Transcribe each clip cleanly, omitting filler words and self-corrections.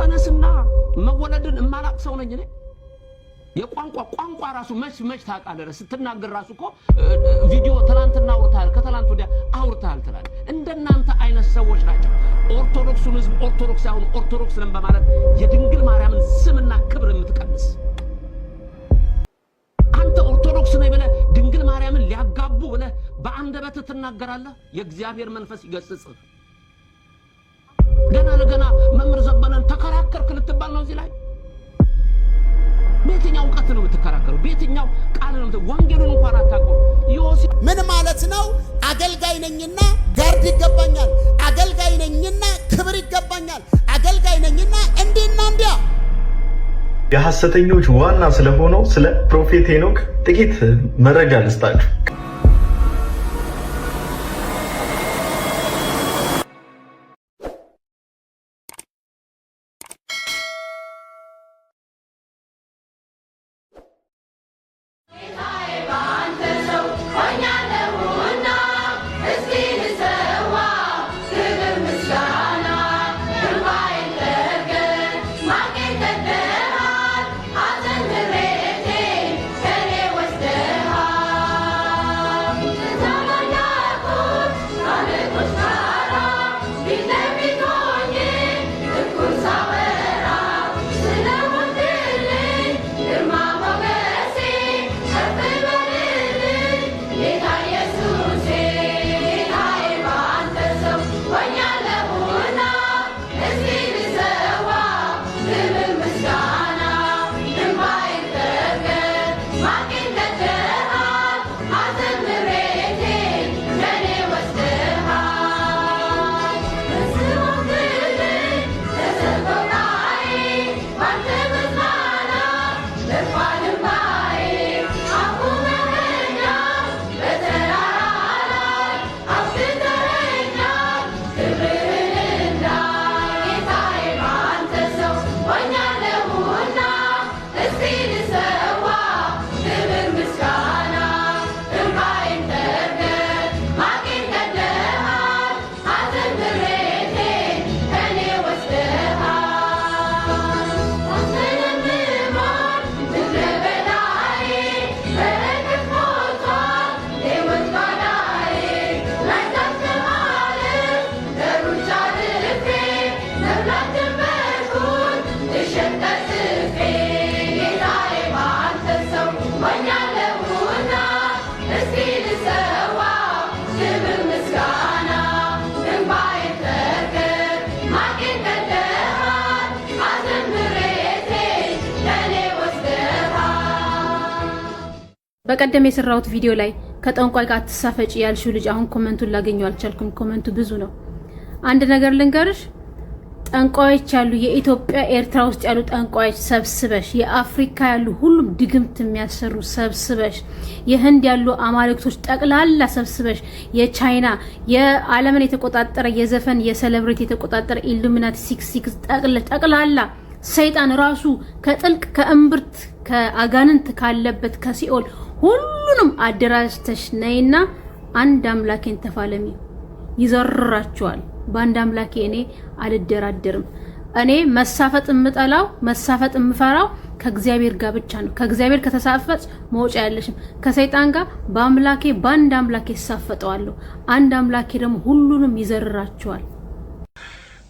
መጸነስና መወለድን እማላቅ ሰው ነኝ እኔ የቋንቋ ራሱ መች ታቃለረ ስትናገር ራሱ እኮ ቪዲዮ ትላንትና አውርታል ከትላንት ወዲያ አውርታል ትላል እንደናንተ አይነት ሰዎች ናቸው ኦርቶዶክሱን ህዝብ ኦርቶዶክስ ያሁን ኦርቶዶክስ ነን በማለት የድንግል ማርያምን ስምና ክብር የምትቀንስ አንተ ኦርቶዶክስ ነኝ ብለህ ድንግል ማርያምን ሊያጋቡ ብለህ በአንደበት ትናገራለህ የእግዚአብሔር መንፈስ ይገስጽህ ገና ለገና መምህር ዘበነን ተከራከርክ ልትባል ነው እዚህ ላይ በየትኛው ቃል ነው የምትከራከረው በየትኛው ቃል ነው ወንጌሉን እንኳን አታውቀው ዮሴፍ ምን ማለት ነው አገልጋይ ነኝና ጋርድ ይገባኛል አገልጋይ ነኝና ክብር ይገባኛል አገልጋይ ነኝና እንዴና እንዲያ የሐሰተኞች ዋና ስለሆነው ስለ ፕሮፌት ሄኖክ ጥቂት መረጃ ልስጣችሁ በቀደም የሰራሁት ቪዲዮ ላይ ከጠንቋይ ጋር ተሳፈጭ ያልሽው ልጅ አሁን ኮሜንቱን ላገኘው አልቻልኩም ኮሜንቱ ብዙ ነው አንድ ነገር ልንገርሽ ጠንቋዮች ያሉ የኢትዮጵያ ኤርትራ ውስጥ ያሉ ጠንቋዮች ሰብስበሽ የአፍሪካ ያሉ ሁሉም ድግምት የሚያሰሩ ሰብስበሽ የህንድ ያሉ አማልክቶች ጠቅላላ ሰብስበሽ የቻይና የዓለምን የተቆጣጠረ የዘፈን የሴሌብሪቲ የተቆጣጠረ ኢሉሚናቲ 66 ጠቅላላ ሰይጣን ራሱ ከጥልቅ ከእምብርት ከአጋንንት ካለበት ከሲኦል ሁሉንም አደራጅተሽ ነይና አንድ አምላኬን ተፋለሚ ይዘርራቸዋል በአንድ አምላኬ እኔ አልደራደርም እኔ መሳፈጥ የምጠላው መሳፈጥ የምፈራው ከእግዚአብሔር ጋር ብቻ ነው ከእግዚአብሔር ከተሳፈጽ መውጫ ያለሽም ከሰይጣን ጋር በአምላኬ በአንድ አምላኬ ተሳፈጠዋለሁ አንድ አምላኬ ደግሞ ሁሉንም ይዘርራቸዋል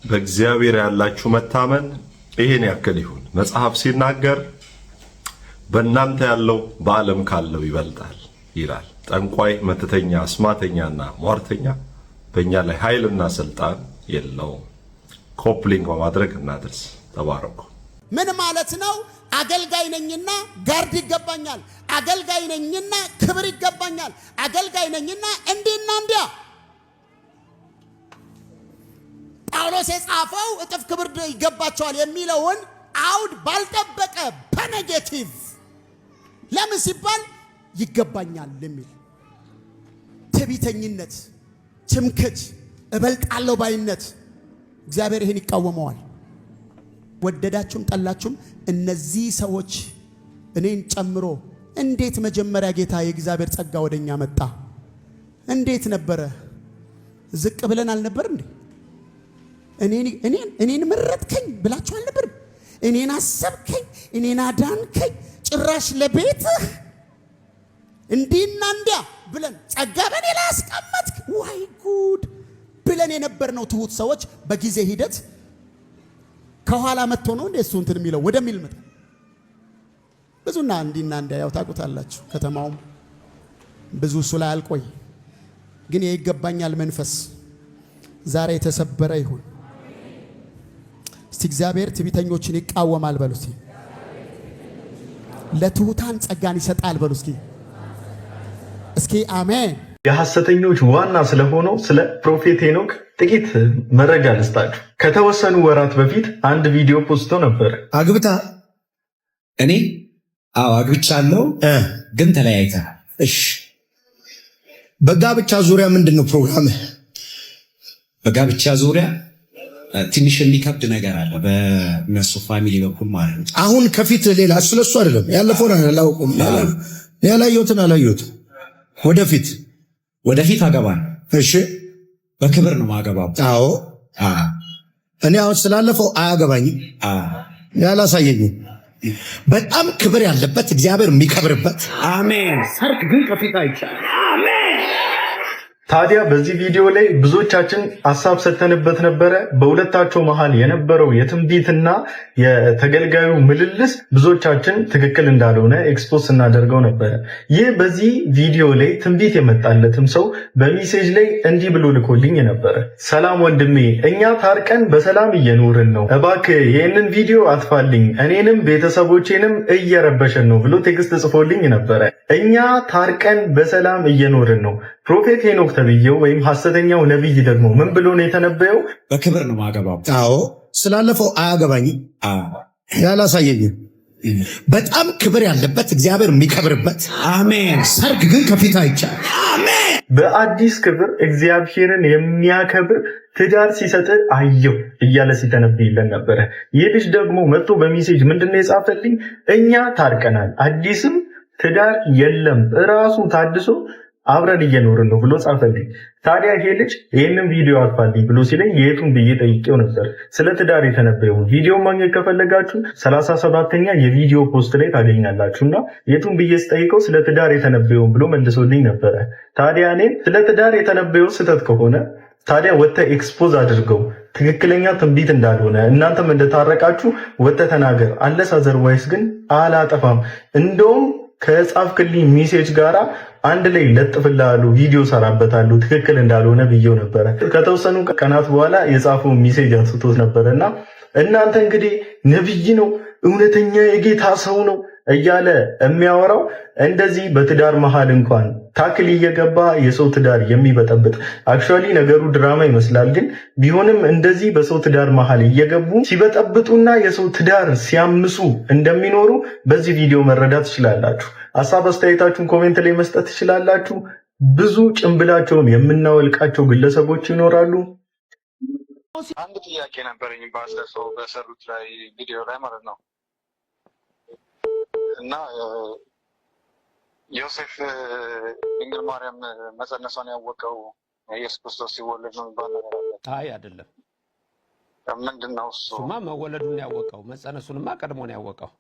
በእግዚአብሔር ያላችሁ መታመን ይሄን ያክል ይሁን መጽሐፍ ሲናገር በእናንተ ያለው በዓለም ካለው ይበልጣል ይላል ጠንቋይ መተተኛ አስማተኛና ሟርተኛ በእኛ ላይ ኃይልና ስልጣን የለውም ኮፕሊንግ በማድረግ እናድርስ ተባረኩ ምን ማለት ነው አገልጋይ ነኝና ጋርድ ይገባኛል አገልጋይ ነኝና ክብር ይገባኛል አገልጋይ ነኝና እንዴና እንዲያ ጳውሎስ የጻፈው እጥፍ ክብር ይገባቸዋል የሚለውን አውድ ባልጠበቀ በኔጌቲቭ ለምን ሲባል ይገባኛል ለሚል ትዕቢተኝነት ትምክህት እበልጣለሁ ባይነት እግዚአብሔር ይሄን ይቃወመዋል ወደዳችሁም ጠላችሁም እነዚህ ሰዎች እኔን ጨምሮ እንዴት መጀመሪያ ጌታ የእግዚአብሔር ጸጋ ወደኛ መጣ እንዴት ነበረ ዝቅ ብለን አልነበር እንዴ እኔን መረጥከኝ ብላችሁ አልነበርም? እኔን አሰብከኝ፣ እኔን አዳንከኝ፣ ጭራሽ ለቤትህ እንዲህና እንዲያ ብለን ጸጋ በኔ ላይ አስቀመጥክ፣ ዋይ ጉድ ብለን የነበርነው ትሁት ሰዎች በጊዜ ሂደት ከኋላ መጥቶ ነው እንደ እሱ እንትን የሚለው ወደሚል መጣ። ብዙና እንዲና እንዲያ ያው ታውቁታላችሁ። ከተማውም ብዙ እሱ ላይ አልቆይ፣ ግን የይገባኛል መንፈስ ዛሬ የተሰበረ ይሁን። እስቲ እግዚአብሔር ትዕቢተኞችን ይቃወማል በሉ እስቲ። ለትሁታን ጸጋን ይሰጣል በሉ እስቲ። እስኪ አሜን። የሐሰተኞች ዋና ስለሆነው ስለ ፕሮፌት ሄኖክ ጥቂት መረጃ ልስጣችሁ። ከተወሰኑ ወራት በፊት አንድ ቪዲዮ ፖስቶ ነበር። አግብታ እኔ አግብቻለሁ ግን ተለያይተናል። እሺ፣ በጋብቻ ዙሪያ ምንድነው ፕሮግራምህ? በጋብቻ ዙሪያ ትንሽ የሚከብድ ነገር አለ በእነሱ ፋሚሊ በኩል ማለት ነው። አሁን ከፊት ሌላ ስለሱ አይደለም ያለፈውን አላውቅም፣ ያላየሁትን አላየሁትም። ወደፊት አገባን። እሺ፣ በክብር ነው ማገባው። አዎ፣ እኔ አሁን ስላለፈው አያገባኝም፣ ያላሳየኝም። በጣም ክብር ያለበት እግዚአብሔር የሚከብርበት። አሜን። ሰርግ ግን ከፊት አይቻልም። አሜን። ታዲያ በዚህ ቪዲዮ ላይ ብዙዎቻችን ሐሳብ ሰተንበት ነበረ። በሁለታቸው መሃል የነበረው የትንቢትና የተገልጋዩ ምልልስ ብዙዎቻችን ትክክል እንዳልሆነ ኤክስፖዝ እናደርገው ነበረ። ይህ በዚህ ቪዲዮ ላይ ትንቢት የመጣለትም ሰው በሜሴጅ ላይ እንዲህ ብሎ ልኮልኝ ነበረ። ሰላም ወንድሜ፣ እኛ ታርቀን በሰላም እየኖርን ነው። እባክህ ይህንን ቪዲዮ አጥፋልኝ፣ እኔንም ቤተሰቦቼንም እየረበሸን ነው ብሎ ቴክስት ጽፎልኝ ነበረ። እኛ ታርቀን በሰላም እየኖርን ነው። ፕሮፌት ሄኖክ ተብዬው ወይም ሐሰተኛው ነቢይ ደግሞ ምን ብሎ ነው የተነበየው? በክብር ነው ማገባው። አዎ፣ ስላለፈው አያገባኝም፣ ያላሳየኝም። በጣም ክብር ያለበት እግዚአብሔር የሚከብርበት። አሜን። ሰርግ ግን ከፊት አይቻልም። አሜን። በአዲስ ክብር እግዚአብሔርን የሚያከብር ትዳር ሲሰጥ አየው እያለ ሲተነብይለን ነበረ። ይህ ልጅ ደግሞ መጥቶ በሜሴጅ ምንድነው የጻፈልኝ? እኛ ታርቀናል፣ አዲስም ትዳር የለም፣ እራሱ ታድሶ አብረን እየኖርን ነው ብሎ ጻፈልኝ። ታዲያ ይሄ ልጅ ይህንን ቪዲዮ አጥፋልኝ ብሎ ሲለኝ የቱን ብዬ ጠይቄው ነበር። ስለ ትዳር የተነበየውን ቪዲዮ ማግኘት ከፈለጋችሁ 37ኛ የቪዲዮ ፖስት ላይ ታገኛላችሁና የቱን ብዬ ስጠይቀው ስለ ትዳር የተነበየውን ብሎ መልሶልኝ ነበረ። ታዲያ እኔም ስለ ትዳር የተነበየው ስህተት ከሆነ ታዲያ ወጥተህ ኤክስፖዝ አድርገው፣ ትክክለኛ ትንቢት እንዳልሆነ እናንተም እንደታረቃችሁ ወጥተህ ተናገር። አለስ አዘርዋይስ ግን አላጠፋም። እንደውም ከጻፍክልኝ ሜሴጅ ጋራ አንድ ላይ ለጥፍላሉ ቪዲዮ ሰራበታሉ ትክክል እንዳልሆነ ብዬው ነበረ። ከተወሰኑ ቀናት በኋላ የጻፈው ሜሴጅ አንስቶት ነበረና እናንተ እንግዲህ ነብይ ነው እውነተኛ የጌታ ሰው ነው እያለ የሚያወራው እንደዚህ በትዳር መሃል እንኳን ታክል እየገባ የሰው ትዳር የሚበጠብጥ አክቹአሊ ነገሩ ድራማ ይመስላል፣ ግን ቢሆንም እንደዚህ በሰው ትዳር መሃል እየገቡ ሲበጠብጡና የሰው ትዳር ሲያምሱ እንደሚኖሩ በዚህ ቪዲዮ መረዳት ትችላላችሁ። ሀሳብ አስተያየታችሁን ኮሜንት ላይ መስጠት ትችላላችሁ። ብዙ ጭንብላቸውን የምናወልቃቸው ግለሰቦች ይኖራሉ። አንድ ጥያቄ ነበረኝ ባለፈው በሰሩት ላይ ቪዲዮ ላይ ማለት ነው እና ዮሴፍ ድንግል ማርያም መጸነሷን ያወቀው ኢየሱስ ክርስቶስ ሲወለድ ነው የሚባል ነገር አለ። አይ አይደለም። ምንድን ነው እሱ? እሱማ መወለዱን ያወቀው መጸነሱንማ ቀድሞ ነው ያወቀው።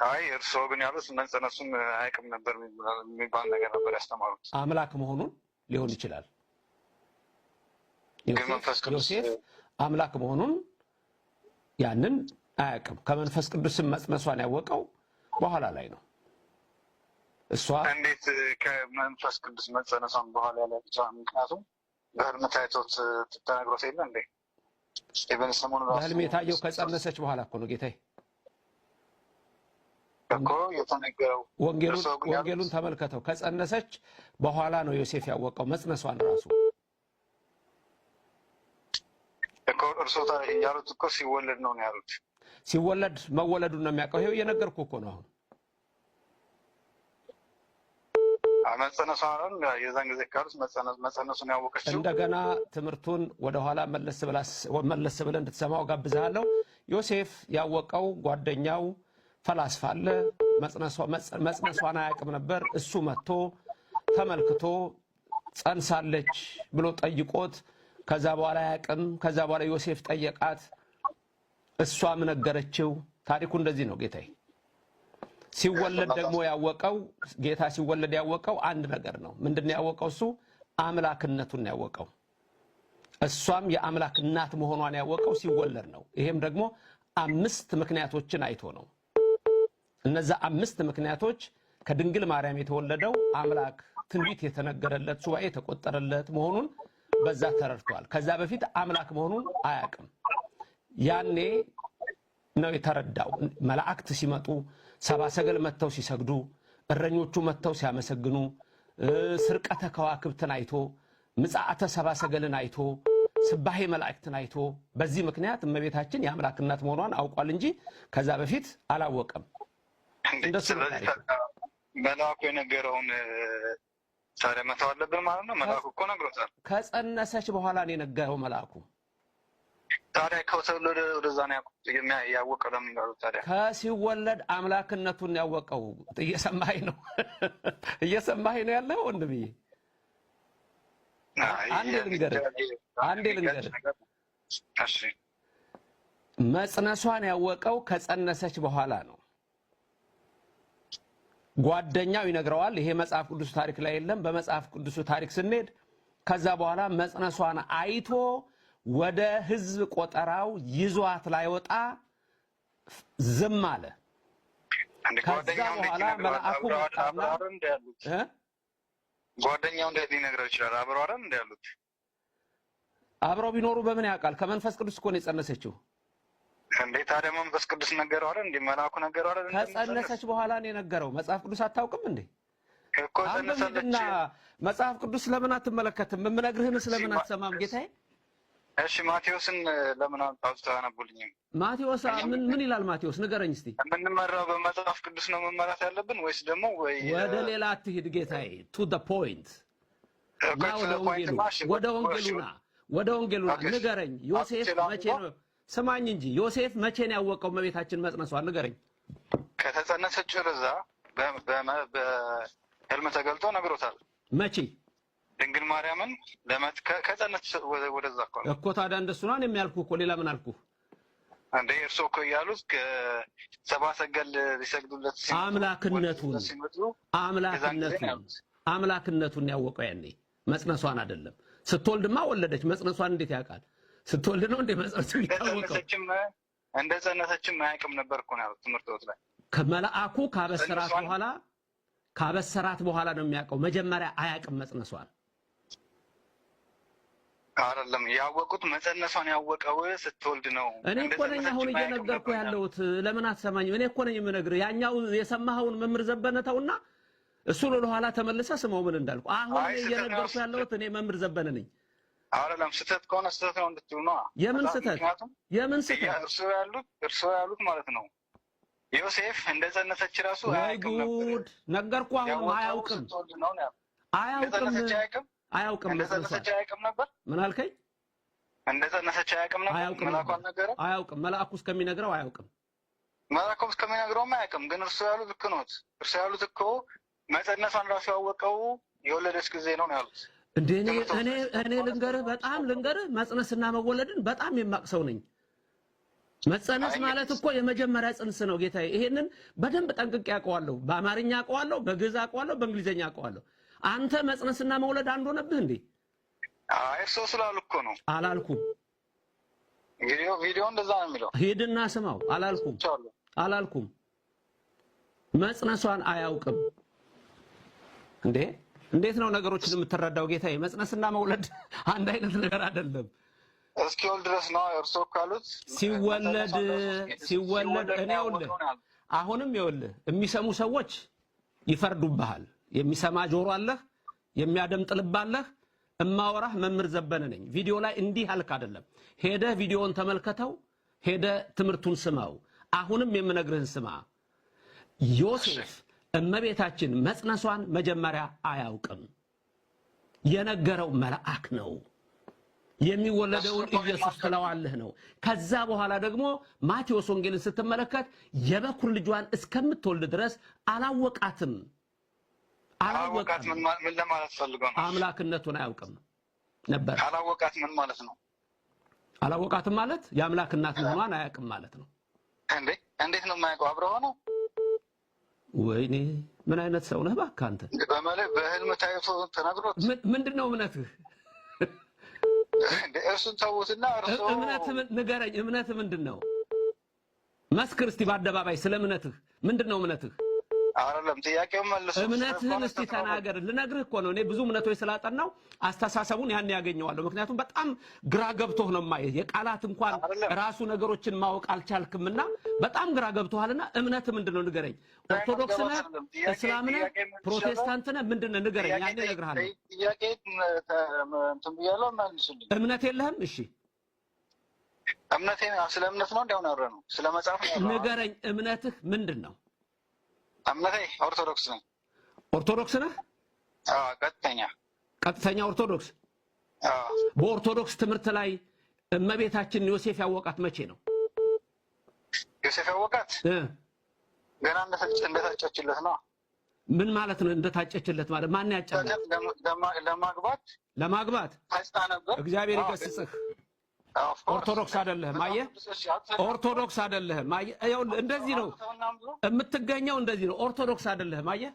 አይ እርስዎ ግን ያሉት መጸነሱን አያውቅም ነበር የሚባል ነገር ነበር ያስተማሩት። አምላክ መሆኑን ሊሆን ይችላል። ዮሴፍ አምላክ መሆኑን ያንን አያውቅም። ከመንፈስ ቅዱስም መጽነሷን ያወቀው በኋላ ላይ ነው። እሷ እንዴት ከመንፈስ ቅዱስ መጸነሷን በኋላ ላይ ብቻ? ምክንያቱም በህልም ታይቶት ተነግሮት የለ እንዴ? ስቲቨን ሰሞኑን በህልም የታየው ከጸነሰች በኋላ እኮ ነው ጌታዬ እኮ የተነገረው። ወንጌሉን ተመልከተው። ከጸነሰች በኋላ ነው ዮሴፍ ያወቀው መጽነሷን ራሱ እኮ። እርሶ ያሉት እኮ ሲወለድ ነው ያሉት። ሲወለድ መወለዱን ነው የሚያውቀው። ይሄው እየነገርኩ እኮ ነው አሁን። መጸነሷን የዛን ጊዜ ካሉት መጸነሱን ያወቀችው እንደገና ትምህርቱን ወደኋላ መለስ ብለን እንድትሰማው ጋብዛለሁ። ዮሴፍ ያወቀው ጓደኛው ፈላስፋ አለ። መጽነሷን አያውቅም ነበር። እሱ መጥቶ ተመልክቶ ጸንሳለች ብሎ ጠይቆት ከዛ በኋላ ያቅም ከዛ በኋላ ዮሴፍ ጠየቃት እሷም ነገረችው ታሪኩ እንደዚህ ነው ጌታዬ ሲወለድ ደግሞ ያወቀው ጌታ ሲወለድ ያወቀው አንድ ነገር ነው ምንድነው ያወቀው እሱ አምላክነቱን ያወቀው እሷም የአምላክ እናት መሆኗን ያወቀው ሲወለድ ነው ይሄም ደግሞ 5 ምክንያቶችን አይቶ ነው እነዛ 5 ምክንያቶች ከድንግል ማርያም የተወለደው አምላክ ትንቢት የተነገረለት ሱባኤ የተቆጠረለት መሆኑን በዛ ተረድቷል ከዛ በፊት አምላክ መሆኑን አያውቅም ያኔ ነው የተረዳው መላእክት ሲመጡ ሰባ ሰገል መተው ሲሰግዱ እረኞቹ መተው ሲያመሰግኑ ስርቀተ ከዋክብትን አይቶ ምጽአተ ሰባ ሰገልን አይቶ ስባሄ መላእክትን አይቶ በዚህ ምክንያት እመቤታችን የአምላክ እናት መሆኗን አውቋል እንጂ ከዛ በፊት አላወቀም እንደሱ መልአኩ የነገረውን ታዲያ መተው አለብን ማለት ነው መልአኩ እኮ ነግሮታል ከጸነሰች በኋላ ነው የነገረው መልአኩ ታዲያ ከተወለደ ወደዛ ነው ያወቀው ለምን ነው ታዲያ ከሲወለድ አምላክነቱን ያወቀው እየሰማኸኝ ነው ያለው ወንድምዬ አንዴ ልንገር እሺ መጽነሷን ያወቀው ከጸነሰች በኋላ ነው ጓደኛው ይነግረዋል ይሄ መጽሐፍ ቅዱስ ታሪክ ላይ የለም በመጽሐፍ ቅዱስ ታሪክ ስንሄድ ከዛ በኋላ መጽነሷን አይቶ ወደ ህዝብ ቆጠራው ይዟት ላይ ወጣ ዝም አለ ከዛ በኋላ መልአኩ ጓደኛው እንዴት ሊነግረው ይችላል አብረው አይደል እንደ ያሉት አብረው ቢኖሩ በምን ያውቃል ከመንፈስ ቅዱስ እኮ ነው የጸነሰችው እንዴ ታዲያ መንፈስ ቅዱስ ነገረው አይደል እንዴ መልአኩ ነገረው አይደል ከጸነሰች በኋላ ነው የነገረው መጽሐፍ ቅዱስ አታውቅም እንዴ እኮ ጸነሰለች መጽሐፍ ቅዱስ ለምን አትመለከትም የምነግርህን ስለምን አትሰማም ጌታዬ እሺ ማቴዎስን ለምን አውጥተህ አነብልኝ ማቴዎስ ምን ይላል ማቴዎስ ንገረኝ እስቲ የምንመራው በመጽሐፍ ቅዱስ ነው መመራት ያለብን ወይስ ደግሞ ወደ ሌላ አትሂድ ጌታዬ to the point ወደ ወንጌሉና ንገረኝ ዮሴፍ መቼ ነው ስማኝ እንጂ ዮሴፍ መቼ ነው ያወቀው እመቤታችን መጽነሷን ንገረኝ ከተጸነሰች ረዛ በህልም ተገልጦ ነግሮታል መቼ ድንግል ማርያምን ከጸነች ወደዛ እኮ ታዲያ እንደሱ ነው የሚያልኩ እኮ ሌላ ምን አልኩ እንዴ እርሶ እኮ ያሉት ከሰባ ሰገል ሊሰግዱለት አምላክነቱን ያወቀው ያኔ መጽነሷን አይደለም ስትወልድማ ወለደች መጽነሷን እንዴት ያውቃል ስትወልድ ነው እንዴ መጽነሱ ያወቀው እንደ ጸነሰችም አያውቅም ነበር እኮ ነው ትምህርቶት ላይ ከመላእኩ ካበሰራት በኋላ ነው የሚያውቀው መጀመሪያ አያውቅም መጽነሷን አይደለም ያወቁት መጸነሷን ያወቀው ስትወልድ ነው እኔ እኮ ነኝ አሁን እየነገርኩ ያለሁት ለምን አትሰማኝም እኔ እኮ ነኝ የምነግርህ ያኛው የሰማኸውን መምህር ዘበነተውና እሱ ወደ ኋላ ተመለሰ ስማው ምን እንዳልኩ አሁን እየነገርኩ ያለሁት እኔ መምህር ዘበነ ነኝ አይደለም ስተት ከሆነ ስተት ነው እንድትሉ ነው የምን ስተት እርሶ ያሉት ማለት ነው ዮሴፍ እንደጸነሰች ራሱ ነገርኩ አሁን አያውቅም እንደጸነሰች ነበር ምን አልከኝ እንደጸነሰች አያውቅም ነበር መልአኩ ነገረ አያውቅም መልአኩ እስከሚነግረው አያውቅም መልአኩ እስከሚነግረው አያውቅም ግን እርሱ ያሉት ልክ ነው እርሱ ያሉት እኮ መጸነሷን ራሱ ያወቀው የወለደች ጊዜ ነው ያሉት እንዴ እኔ ልንገርህ መጽነስና መወለድን በጣም የማቅሰው ነኝ መጸነስ ማለት እኮ የመጀመሪያ ጽንስ ነው ጌታዬ ይሄንን በደንብ ጠንቅቄ ያውቀዋለሁ በአማርኛ ያውቀዋለሁ በግዕዝ ያውቀዋለሁ በእንግሊዘኛ ያውቀዋለሁ አንተ መጽነስና መውለድ አንድ ሆነብህ እንዴ እርሶ ስላሉ እኮ ነው አላልኩም ቪዲዮ እንደዛ ነው የሚለው ሄድና ስማው አላልኩም መጽነሷን አያውቅም እንዴት ነው ነገሮችን የምትረዳው ጌታዬ መጽነስና መውለድ አንድ አይነት ነገር አይደለም እስኪወልድ ድረስ ነው እርሶ ካሉት ሲወለድ እኔውልህ አሁንም ይኸውልህ የሚሰሙ ሰዎች ይፈርዱብሃል የሚሰማ ጆሮ አለህ የሚያደምጥ ልብ አለህ እማወራህ መምህር ዘበነ ነኝ ቪዲዮ ላይ እንዲህ አልክ አይደለም ሄደ ቪዲዮን ተመልከተው ሄደ ትምህርቱን ስማው አሁንም የምነግርህን ስማ ዮሴፍ እመቤታችን መጽነሷን መጀመሪያ አያውቅም የነገረው መልአክ ነው የሚወለደውን ኢየሱስ ትለዋለህ ነው ከዛ በኋላ ደግሞ ማቴዎስ ወንጌልን ስትመለከት የበኩር ልጇን እስከምትወልድ ድረስ አላወቃትም ምን ለማለት ፈልገው ነው አምላክነቱን አያውቅም ነበር። አላወቃት ምን ማለት ነው? አላወቃትም ማለት የአምላክ እናት መሆኗን አያውቅም ማለት ነው። እንዴት ነው የማያውቀው? አብረው ነው? ወይኔ ምን አይነት ሰው ነህ እባክህ አንተ! በህልም ታይቶ ተናግሮት ምንድነው እምነትህ? እሱን ተውትና እርሶ እምነትህ ንገረኝ። እምነትህ ምንድነው? መስክር እስቲ በአደባባይ ስለ እምነትህ። ምንድነው እምነትህ? አይደለም ጥያቄው መልሶ እምነትህን እስቲ ተናገር። ልነግርህ እኮ ነው እኔ ብዙ እምነቶች ስላጠናው አስተሳሰቡን ያን ያገኘዋለሁ። ምክንያቱም በጣም ግራ ገብቶህ ነው ማየ የቃላት እንኳን ራሱ ነገሮችን ማወቅ አልቻልክምና በጣም ግራ ገብቶሃልና እምነትህ ምንድነው ንገረኝ። ኦርቶዶክስ ነህ? እስላም ነህ? ፕሮቴስታንት ነህ? ምንድነው ንገረኝ። ያኔ እነግርሃለሁ። ጥያቄ እንትን ብያለሁ መልሱልኝ። እምነት የለህም? እሺ እምነቴ ስለ እምነት ነው እንደው ነው ስለ መጽሐፍ ነው። ንገረኝ እምነትህ ምንድነው? እምነቴ ኦርቶዶክስ ነኝ። ኦርቶዶክስ ነህ? አዎ ቀጥተኛ ኦርቶዶክስ። በኦርቶዶክስ ትምህርት ላይ እመቤታችን ዮሴፍ ያወቃት መቼ ነው? ዮሴፍ ያወቃት ገና እንደታጨችለት ነው። ምን ማለት ነው እንደታጨችለት ማለት? ማን ያጫለት? ለማግባት ታጭታ ነበር። እግዚአብሔር ይገስጽህ። ኦርቶዶክስ አይደለህም። አየህ፣ ኦርቶዶክስ አይደለህም። አየህ፣ ይኸውልህ እንደዚህ ነው የምትገኘው፣ እንደዚህ ነው። ኦርቶዶክስ አይደለህም። አየህ፣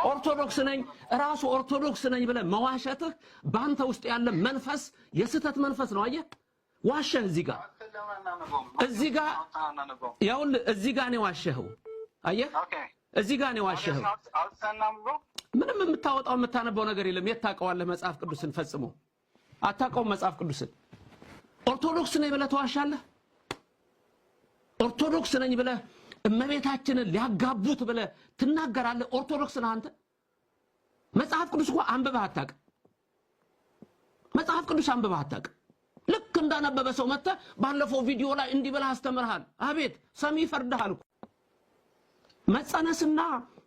ኦርቶዶክስ ነኝ ራሱ ኦርቶዶክስ ነኝ ብለህ መዋሸትህ በአንተ ውስጥ ያለ መንፈስ የስህተት መንፈስ ነው። አየህ፣ ዋሸህ። እዚህ ጋር ይኸውልህ እዚህ ጋር ነው ዋሸኸው። አየህ፣ እዚህ ጋር ነው ዋሸኸው። ምንም የምታወጣው የምታነበው ነገር የለም። የት ታውቀዋለህ? መጽሐፍ ቅዱስን ፈጽሞ አታውቀውም። መጽሐፍ ቅዱስን ኦርቶዶክስ ነኝ ብለህ ተዋሻለህ። ኦርቶዶክስ ነኝ ብለህ እመቤታችንን ሊያጋቡት ብለህ ትናገራለህ። ኦርቶዶክስ ነህ አንተ። መጽሐፍ ቅዱስ እኮ አንብበህ አታውቅም። መጽሐፍ ቅዱስ አንብበህ አታውቅም። ልክ እንዳነበበ ሰው መጥተህ ባለፈው ቪዲዮ ላይ እንዲህ ብለህ አስተምርሃል። አቤት ሰሚ ይፈርድሃል እኮ። መጸነስና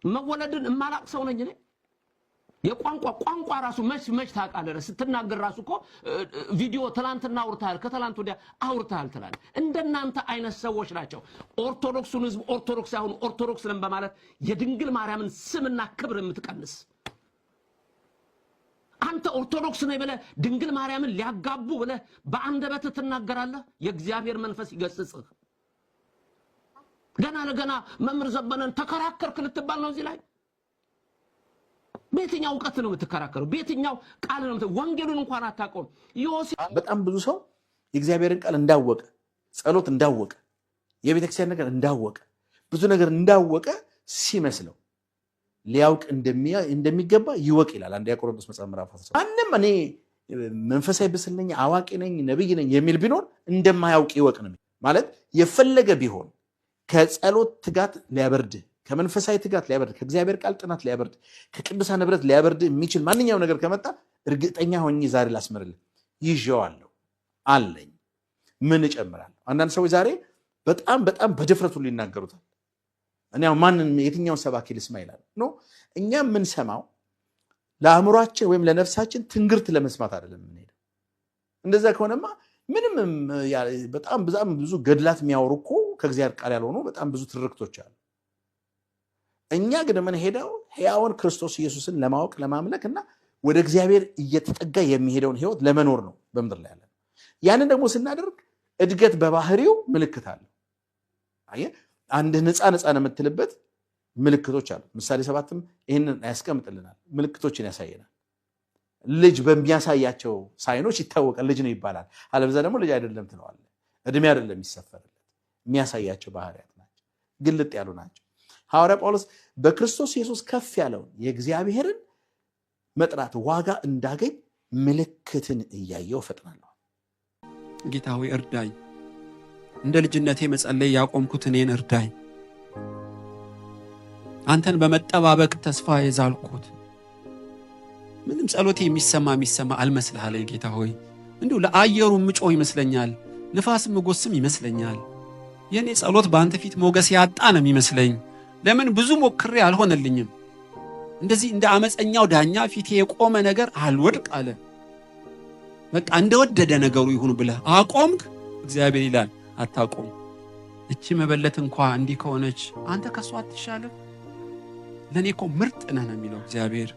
መወለድን እማላቅ ሰው ነኝ እኔ። የቋንቋ ራሱ መች ታውቃለህ? ስትናገር ራሱ እኮ ቪዲዮ ትላንትና አውርተሃል፣ ከትላንት ወዲያ አውርተሃል ትላለህ። እንደናንተ አይነት ሰዎች ናቸው ኦርቶዶክሱን ህዝብ ኦርቶዶክስ ያሁን ኦርቶዶክስ ነን በማለት የድንግል ማርያምን ስምና ክብር የምትቀንስ አንተ ኦርቶዶክስ ነኝ ብለህ ድንግል ማርያምን ሊያጋቡ ብለህ በአንደበትህ ትናገራለህ። የእግዚአብሔር መንፈስ ይገስጽህ። ገና ለገና መምህር ዘበነን ተከራከርክ ልትባል ነው እዚህ ላይ። በየትኛው ዕውቀት ነው የምትከራከረው? በየትኛው ቃል ነው? ወንጌሉን እንኳን አታውቀውም። በጣም ብዙ ሰው የእግዚአብሔርን ቃል እንዳወቀ፣ ጸሎት እንዳወቀ፣ የቤተክርስቲያን ነገር እንዳወቀ፣ ብዙ ነገር እንዳወቀ ሲመስለው ሊያውቅ እንደሚገባ ይወቅ ይላል አንደኛ ቆሮንቶስ መጽሐፍ ምዕራፍ 10። ማንም እኔ መንፈሳዊ ብስል ነኝ፣ አዋቂ ነኝ፣ ነብይ ነኝ የሚል ቢኖር እንደማያውቅ ይወቅ ነው ማለት። የፈለገ ቢሆን ከጸሎት ትጋት ሊያበርድ፣ ከመንፈሳዊ ትጋት ሊያበርድ፣ ከእግዚአብሔር ቃል ጥናት ሊያበርድ፣ ከቅዱሳን ንብረት ሊያበርድ የሚችል ማንኛውም ነገር ከመጣ እርግጠኛ ሆኜ ዛሬ ላስመርልህ ይዤዋለሁ አለኝ። ምን እጨምራለሁ? አንዳንድ ሰዎች ዛሬ በጣም በድፍረቱ ሊናገሩታል። እኔ ማንን የትኛውን ሰባኪ ልስማ ይላል። ኖ እኛ የምንሰማው ለአእምሯችን ወይም ለነፍሳችን ትንግርት ለመስማት አይደለም የምንሄደው። እንደዛ ከሆነማ ምንም በጣም ብዙ ገድላት የሚያወሩ እኮ ከእግዚአብሔር ቃል ያልሆኑ በጣም ብዙ ትርክቶች አሉ። እኛ ግን የምንሄደው ሕያውን ክርስቶስ ኢየሱስን ለማወቅ ለማምለክ እና ወደ እግዚአብሔር እየተጠጋ የሚሄደውን ህይወት ለመኖር ነው በምድር ላይ ያለ። ያንን ደግሞ ስናደርግ እድገት በባህሪው ምልክት አለ። አየህ አንድ ነፃ ነው የምትልበት ምልክቶች አሉ። ምሳሌ 7ም ይሄንን ያስቀምጥልናል። ምልክቶችን ያሳየናል። ልጅ በሚያሳያቸው ሳይኖች ይታወቃል ልጅ ነው ይባላል። አለበዛ ደግሞ ልጅ አይደለም ትለዋለህ። እድሜ አይደለም የሚሰፈርለት፣ የሚያሳያቸው ባህሪያት ናቸው፣ ግልጥ ያሉ ናቸው። ሐዋርያ ጳውሎስ በክርስቶስ ኢየሱስ ከፍ ያለውን የእግዚአብሔርን መጥራት ዋጋ እንዳገኝ ምልክትን እያየው ፈጥናለሁ። ጌታ ሆይ እርዳኝ፣ እንደ ልጅነቴ መጸለይ ያቆምኩት እኔን እርዳኝ። አንተን በመጠባበቅ ተስፋ የዛልኩት ምንም ጸሎቴ የሚሰማ አልመስልህ አለኝ። ጌታ ሆይ እንዲሁ ለአየሩ ምጮህ ይመስለኛል፣ ንፋስ ምጎስም ይመስለኛል። የኔ ጸሎት በአንተ ፊት ሞገስ ያጣ ነው የሚመስለኝ። ለምን ብዙ ሞክሬ አልሆነልኝም። እንደዚህ እንደ አመፀኛው ዳኛ ፊቴ የቆመ ነገር አልወድቅ አለ። በቃ እንደወደደ ነገሩ ይሁን ብለህ አቆምክ። እግዚአብሔር ይላል አታቆም። እቺ መበለት እንኳን እንዲህ ከሆነች አንተ ከሷ አትሻለም? ለኔ እኮ ምርጥ ነህ ነው የሚለው እግዚአብሔር።